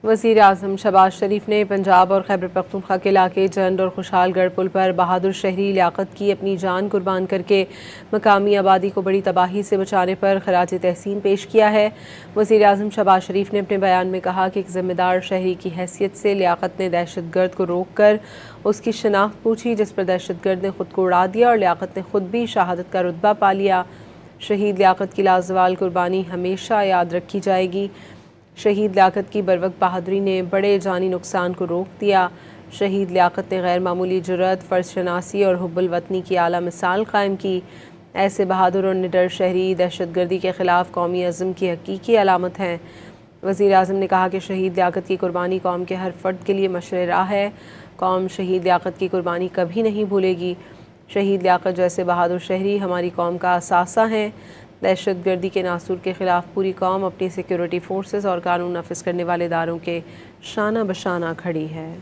وزیر اعظم شہباز شریف نے پنجاب اور خیبر پختونخوا کے علاقے جند اور خوشحال گڑھ پل پر بہادر شہری لیاقت کی اپنی جان قربان کر کے مقامی آبادی کو بڑی تباہی سے بچانے پر خراج تحسین پیش کیا ہے۔ وزیر اعظم شہباز شریف نے اپنے بیان میں کہا کہ ایک ذمہ دار شہری کی حیثیت سے لیاقت نے دہشت گرد کو روک کر اس کی شناخت پوچھی، جس پر دہشت گرد نے خود کو اڑا دیا اور لیاقت نے خود بھی شہادت کا رتبہ پا لیا۔ شہید لیاقت کی لازوال قربانی ہمیشہ یاد رکھی جائے گی۔ شہید لیاقت کی بروقت بہادری نے بڑے جانی نقصان کو روک دیا۔ شہید لیاقت نے غیر معمولی جرأت، فرض شناسی اور حب الوطنی کی اعلیٰ مثال قائم کی۔ ایسے بہادر اور نڈر شہری دہشت گردی کے خلاف قومی عزم کی حقیقی علامت ہیں۔ وزیر اعظم نے کہا کہ شہید لیاقت کی قربانی قوم کے ہر فرد کے لیے مشعل راہ ہے۔ قوم شہید لیاقت کی قربانی کبھی نہیں بھولے گی۔ شہید لیاقت جیسے بہادر شہری ہماری قوم کا اثاثہ ہیں۔ دہشت گردی کے ناسور کے خلاف پوری قوم اپنی سیکیورٹی فورسز اور قانون نافذ کرنے والے اداروں کے شانہ بشانہ کھڑی ہے۔